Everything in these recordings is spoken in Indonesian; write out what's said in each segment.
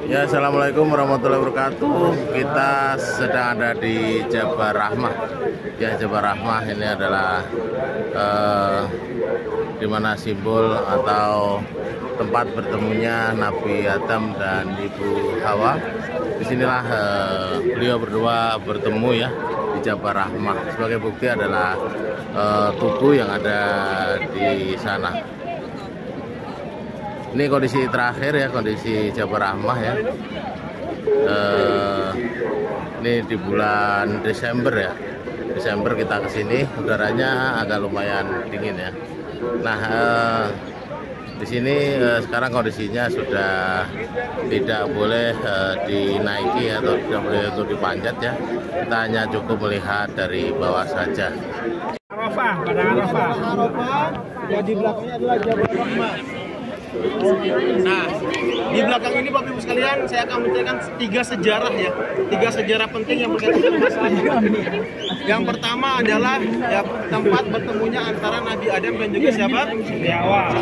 Ya, assalamualaikum warahmatullahi wabarakatuh. Kita sedang ada di Jabal Rahmah. Ya, Jabal Rahmah ini adalah di mana simbol atau tempat bertemunya Nabi Adam dan Ibu Hawa. Disinilah beliau berdua bertemu ya di Jabal Rahmah. Sebagai bukti adalah tugu yang ada di sana. Ini kondisi terakhir ya, kondisi Jabal Rahmah ya. Ini di bulan Desember ya. Desember kita kesini, udaranya agak lumayan dingin ya. Nah, di sini sekarang kondisinya sudah tidak boleh dinaiki atau tidak boleh untuk dipanjat ya. Kita hanya cukup melihat dari bawah saja. Arafah, pada Arafah. Ya, di belakangnya adalah Jabal Rahmah. Nah, di belakang ini Bapak Ibu sekalian, saya akan menceritakan tiga sejarah ya, tiga sejarah penting yang berkaitan dengan masalah ini. Yang pertama adalah ya, tempat bertemunya antara Nabi Adam dan juga siapa? Siti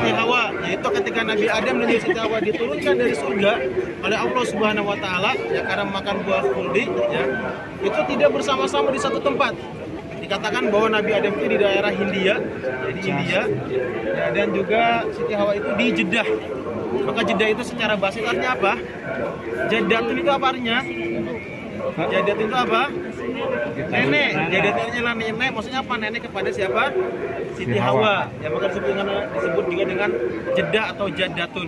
Hawa. Yaitu ketika Nabi Adam dan juga Siti Hawa diturunkan dari surga oleh Allah Subhanahu Wa Taala ya karena makan buah khuldi ya, itu tidak bersama-sama di satu tempat. Dikatakan bahwa Nabi Adam itu di daerah Hindia, jadi India, ya, dan juga Siti Hawa itu di Jeddah. Maka Jeddah itu secara bahasa artinya apa? Jaddatun itu apa artinya? Jaddatun itu apa? Nenek. Jaddatun adalah nenek, maksudnya apa? Nenek kepada siapa? Siti Hawa. Ya, maka disebut juga dengan Jeddah atau Jaddatun.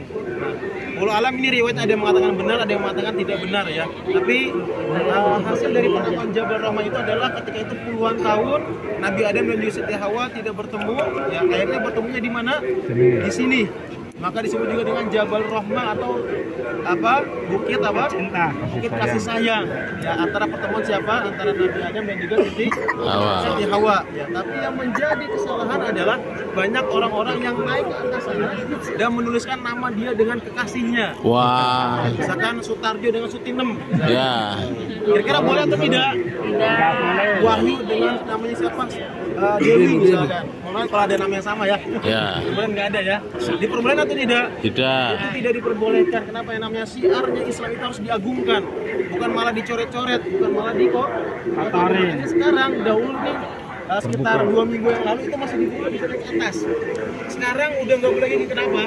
Walau alam ini riwayat ada yang mengatakan benar, ada yang mengatakan tidak benar ya. Tapi hasil dari penangkapan Jabal Rahmah itu adalah ketika itu puluhan tahun Nabi Adam dan juga Siti Hawa tidak bertemu, ya akhirnya bertemunya di mana? Di sini. Maka disebut juga dengan Jabal Rahmah atau apa? Bukit apa? Bukit kasih sayang. Ya, antara pertemuan siapa? Antara Nabi Adam dan juga Siti Hawa. Ya, tapi yang menjadi kesalahan adalah banyak orang-orang yang naik ke atas sana dan menuliskan nama dia dengan kekasihnya. Wah. Misalkan Sutarjo dengan Sutinem. Ya. Kira-kira boleh atau tidak? Tidak. Wahyu dengan namanya siapa? Dewi misalkan. Mohon kalau ada nama yang sama ya. Ya. Kemudian nggak ada ya. Diperbolehkan atau tidak? Tidak. Itu tidak diperbolehkan. Kenapa? Yang namanya syiarnya Islam itu harus diagungkan, bukan malah dicoret-coret, bukan malah dikotarin. Sekarang dahulu nih sekitar 2 minggu yang lalu itu masih dibuka bisa naik ke atas. Sekarang udah nggak boleh lagi. Kenapa?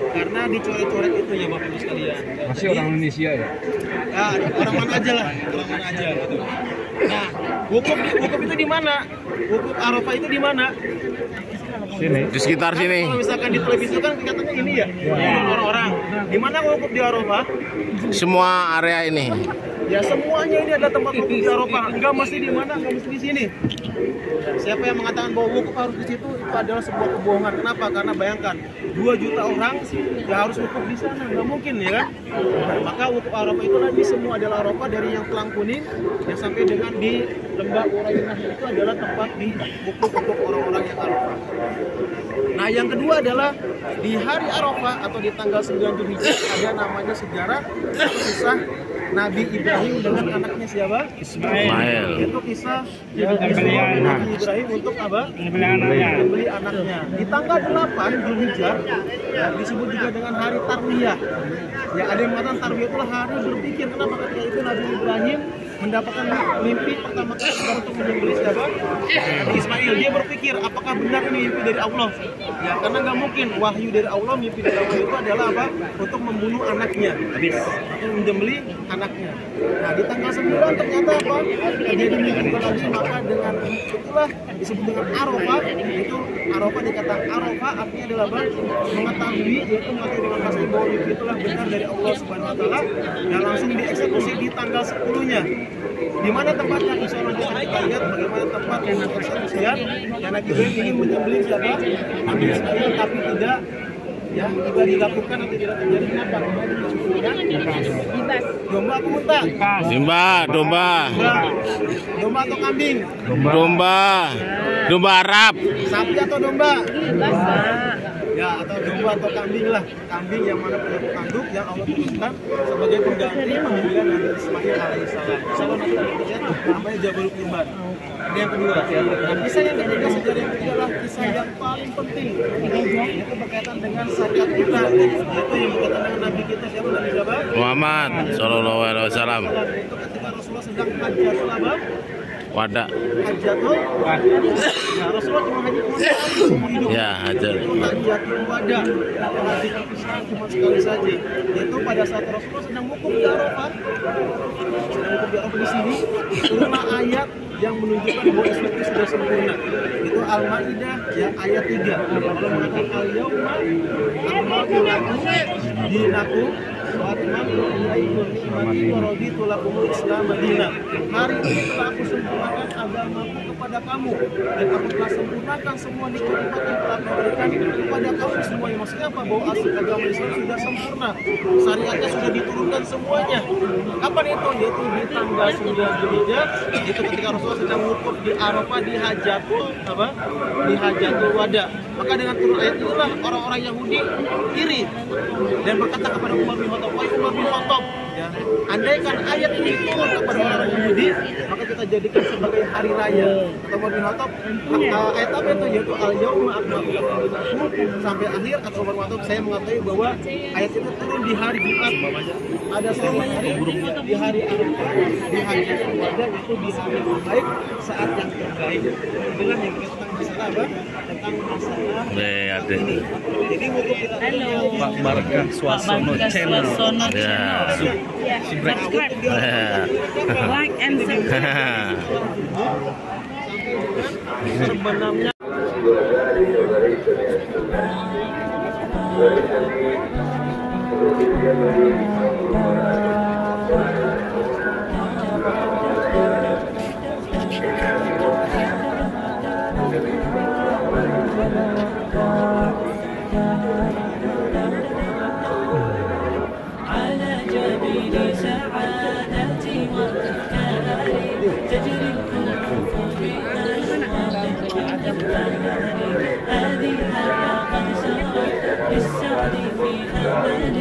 Karena dicoret-coret itu ya Bapak Ibu sekalian. Masih orang Indonesia ya? Ya, orang mana aja lah, orang mana aja gitu. Nah, wukuf itu di mana? Wukuf Arafah itu di mana? Sini. Di sekitar Kan sini. kalau misalkan di televisi kan katanya ini ya, orang-orang. Di mana wukuf di Arafah? Semua area ini. Ya semuanya ini adalah tempat wukuf di Arafah. Enggak mesti di mana, enggak mesti di sini. Siapa yang mengatakan bahwa wukuf harus di situ itu adalah sebuah kebohongan. Kenapa? Karena bayangkan 2 juta orang ya harus wukuf di sana, nggak mungkin ya kan? Maka wukuf Arafah itu nanti semua adalah Arafah dari yang Telang Kuning yang sampai dengan di Lembah Urainah itu adalah tempat di wukuf untuk orang-orang yang Arafah. Nah yang kedua adalah di hari Arafah atau di tanggal 9 Zulhijjah ada namanya sejarah kisah Nabi Ibrahim dengan anaknya siapa? Ismail. Itu kisah Nabi Ibrahim untuk apa? Membeli anaknya. Di tanggal 8 Zulhijjah ya, disebut juga dengan hari Tarwiyah. Ya, ada yang mengatakan Tarwiyah itulah hari berpikir. Kenapa? Ketika itu Nabi Ibrahim mendapatkan mimpi pertama kali untuk menyembelih siapa? Nabi Ismail. Dia berpikir apakah benar ini mimpi dari Allah? Ya, karena nggak mungkin wahyu dari Allah, mimpi dari Allah itu adalah apa? Untuk membunuh anaknya, atau menyembelih anaknya. Nah, di tanggal 9 ternyata apa? Jadi mimpi lagi, maka dengan itulah disebut dengan Arafah. Itu Arafah dikatakan Arafah artinya adalah apa? Mengetahui, yaitu mengetahui dengan pasti bahwa mimpi itulah benar dari Allah Subhanahu Wa Taala dan langsung dieksekusi di tanggal 10-nya. Di mana tempatnya? Insya Allah kita lihat bagaimana tempat yang persekusian yang Nabi Ibrahim ingin menyembelih siapa? Nabi Ismail, tapi tidak ya tidak dilakukan atau tidak terjadi. Kenapa? Domba atau unta? Domba. Domba atau kambing? Domba Arab. Sapi atau domba? Ya, atau domba atau kambing lah. Kambing yang mana punya tanduk yang Allah putuskan sebagai pengganti pemilihan Nabi Ismail alaihissalam. Insya Allah nanti kita lihat namanya Jabal Kurban. Ini yang kedua. Nah, kisah yang ketiga, sejarah yang ketiga adalah kisah yang paling penting, yaitu berkaitan dengan syariat kita, yaitu yang berkaitan dengan Nabi kita siapa Nabi siapa? Muhammad Sallallahu Alaihi Wasallam. Itu ketika Rasulullah sedang hajatul apa? Wadah. Hajatul ya, Rasulullah cuma haji hidup. Ya, hajar. Hajatul wadah. Haji terpisah cuma sekali saja. Yaitu pada saat Rasulullah sedang wukuf di Arafah. Sedang wukuf di Arafah di sini, turunlah ayat yang menunjukkan bahwa Islam itu sudah sempurna. Itu Al-Maidah ya ayat 3. Allah mengatakan al-yauma akmaltu lakum dinakum wa atmamtu alaikum ni'mati wa raditu lakumul Islam dinan. Hari ini telah aku sempurnakan agamaku kepada kamu dan aku telah sempurnakan semua nikmat-nikmat yang telah aku berikan kepada kamu semuanya. Maksudnya apa? Bahwa agama Islam sudah sempurna. Syariatnya sudah diturunkan semuanya. Kapan itu? Yaitu di tanggal 9 Dzulhijjah. Itu ketika Rasulullah sedang wukuf di Arafah di Hajatul apa? Di Hajatul Wada. Maka dengan turun ayat inilah orang-orang Yahudi iri dan berkata kepada Umar bin Khattab, "Wahai Umar bin Khattab, ya, andaikan ayat ini turun kepada orang Yahudi, maka kita jadikan sebagai hari raya." Kata Umar bin Khattab, ayat apa itu? Yaitu al-yauma akmaltu lakum dinakum sampai akhir. Kata Umar bin Khattab, saya mengetahui bahwa ayat itu turun di hari Jumat. Ada selama di hari Arafah, di hari Wada, itu di hari terbaik, saat yang terbaik. Itulah yang kita tentang masalah apa? Tentang masalah Ada. jadi wukuf kita Pak Barkah Swasono Channel. Ya. Subscribe. Like and subscribe. sebenarnya على جبين سعادتي وابتكاري تجري الكفوف بأشواق هذه الحياة قد سرت بالسعد في أمل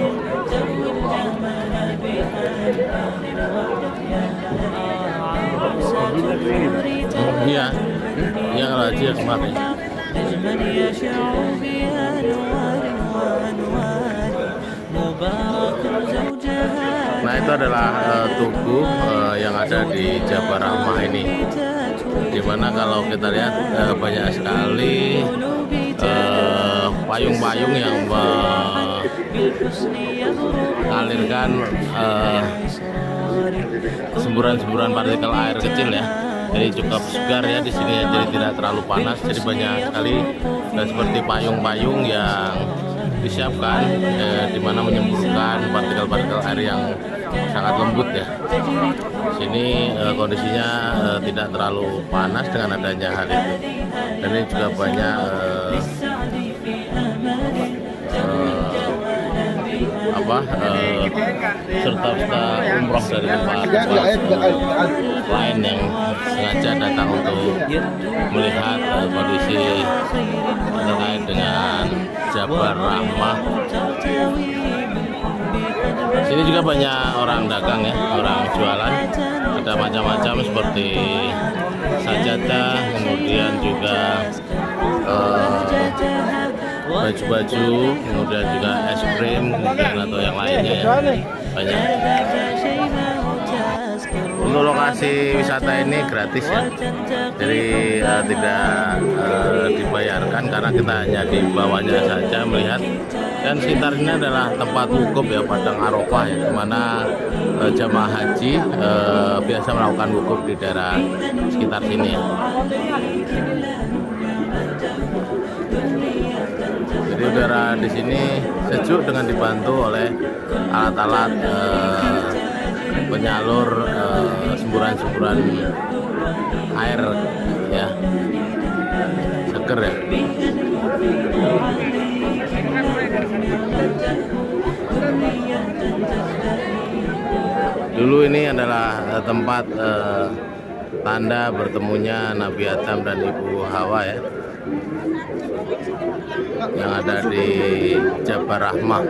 ذوي الجمال بألبان عروسة النور Iya. Iya kalau haji ya kemarin. نجما يشع بأنوار وأنوار مبارك زوجها. Nah itu adalah tugu yang ada di Jabal Rahmah ini. Dimana kalau kita lihat banyak sekali payung-payung yang mengalirkan semburan-semburan partikel air kecil ya. Jadi cukup segar ya di sini ya, jadi tidak terlalu panas. Jadi banyak sekali seperti payung-payung yang disiapkan di mana menyemburkan partikel-partikel air yang sangat lembut ya. Sini kondisinya tidak terlalu panas dengan adanya hal itu. Dan ini juga banyak serta-serta umroh dari tempat lain yang sengaja datang untuk melihat kondisi terkait dengan Jabal Rahmah. Sini juga banyak orang dagang ya, orang jualan. Ada macam-macam seperti sajadah, kemudian juga baju-baju, kemudian juga es krim, kemudian atau yang lainnya ya. Banyak. Untuk lokasi wisata ini gratis ya, jadi tidak dibayarkan karena kita hanya di bawahnya saja melihat. Dan sekitar ini adalah tempat wukuf ya, Padang Arafah ya, dimana jamaah haji biasa melakukan wukuf di daerah sekitar sini ya. Jadi udara di sini sejuk dengan dibantu oleh alat-alat penyalur semburan-semburan air ya, seger ya. Dulu ini adalah tempat tanda bertemunya Nabi Adam dan Ibu Hawa ya, yang ada di Jabal Rahmah.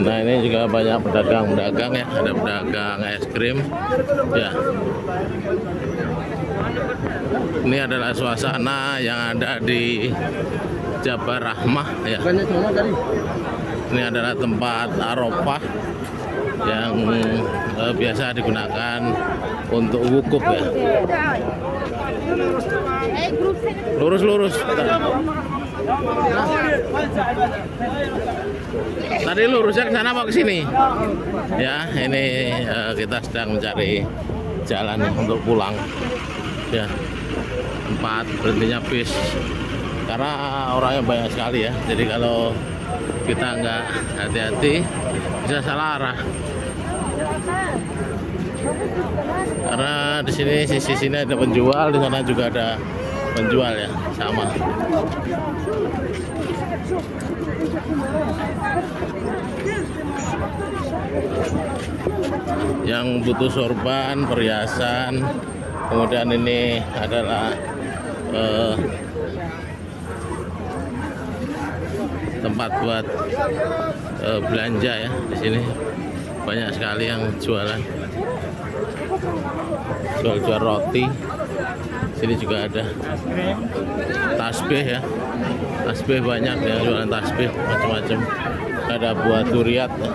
Nah ini juga banyak pedagang-pedagang ya, ada pedagang es krim ya. Ini adalah suasana yang ada di Jabal Rahmah ya. Ini adalah tempat Arafah yang biasa digunakan untuk wukuf ya. Lurus. Tadi lurusnya ke sana apa ke sini? Ya, ini kita sedang mencari jalan untuk pulang. Ya, tempat berhentinya bis. Karena orangnya banyak sekali ya. Jadi kalau kita nggak hati-hati bisa salah arah. Karena di sisi sini ada penjual, di sana juga ada penjual ya, sama. Yang butuh sorban, perhiasan, kemudian ini adalah tempat buat belanja ya. Di sini banyak sekali yang jualan, jual roti. Sini juga ada tasbih ya, tasbih banyak ya, jualan tasbih macam-macam. Ada buat duriat ya.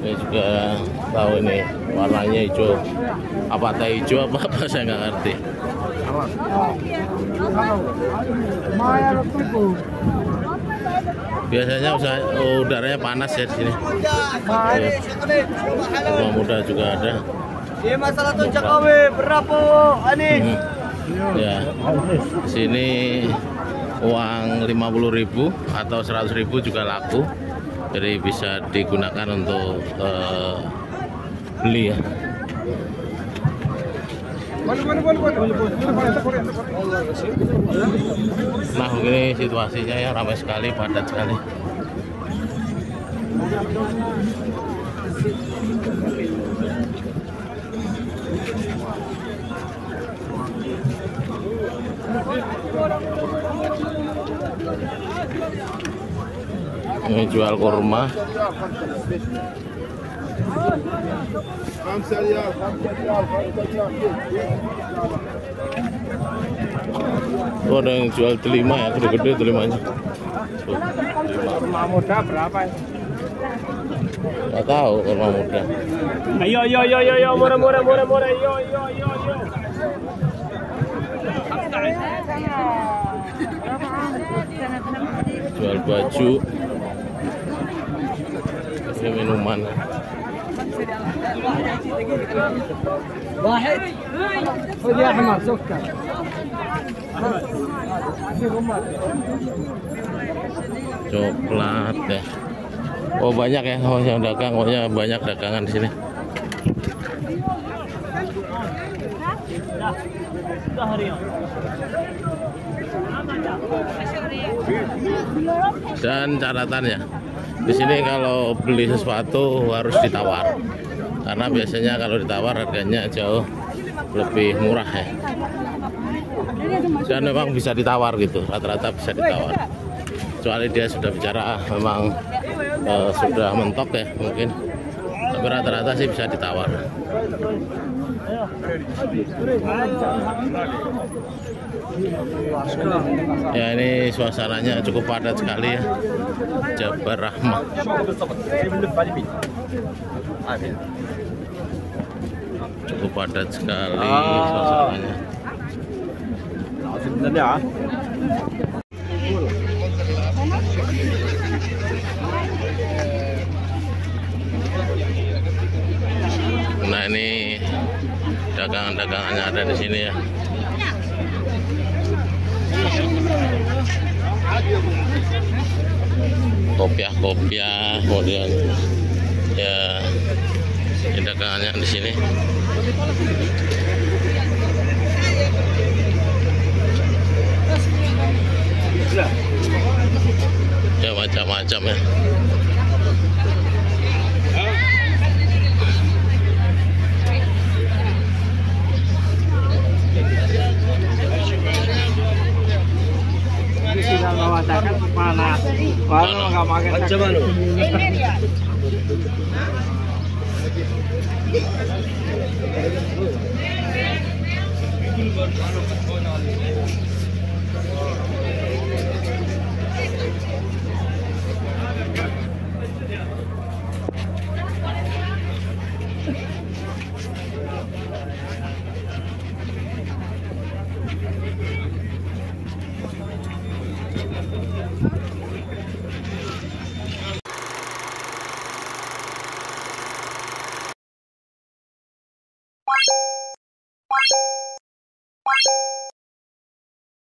Ini juga tahu ini warnanya hijau, apa teh hijau apa saya nggak ngerti. Biasanya udaranya panas ya di sini. Rumah muda juga ada. Ini masalah tunjak kawe berapa ani? Ya, di sini uang 50.000 atau 100.000 juga laku, jadi bisa digunakan untuk beli ya. Nah, ini situasinya ya, ramai sekali, padat sekali. Ini jual kurma. Oh, ada yang jual delima ya, gede-gede delimanya. Kurma muda berapa ya? Nggak tahu kurma muda. Ayo, murah, yo. Jual baju, ini minuman. Coklat ya. Oh, banyak ya, oh yang dagang, pokoknya banyak dagangan di sini. Dan catatannya, di sini kalau beli sesuatu harus ditawar, karena biasanya kalau ditawar harganya jauh lebih murah ya. Dan memang bisa ditawar gitu, rata-rata bisa ditawar. Kecuali dia sudah bicara memang sudah mentok ya mungkin, tapi rata-rata sih bisa ditawar. Ya, ini suasananya cukup padat sekali ya, Jabal Rahmah. Cukup padat sekali suasananya. Nah, ini dagangan-dagangannya ada di sini ya. Kopiah, kemudian ya ini dagangannya di sini. Ya, macam-macam ya. Kalau nggak pakai macam mana?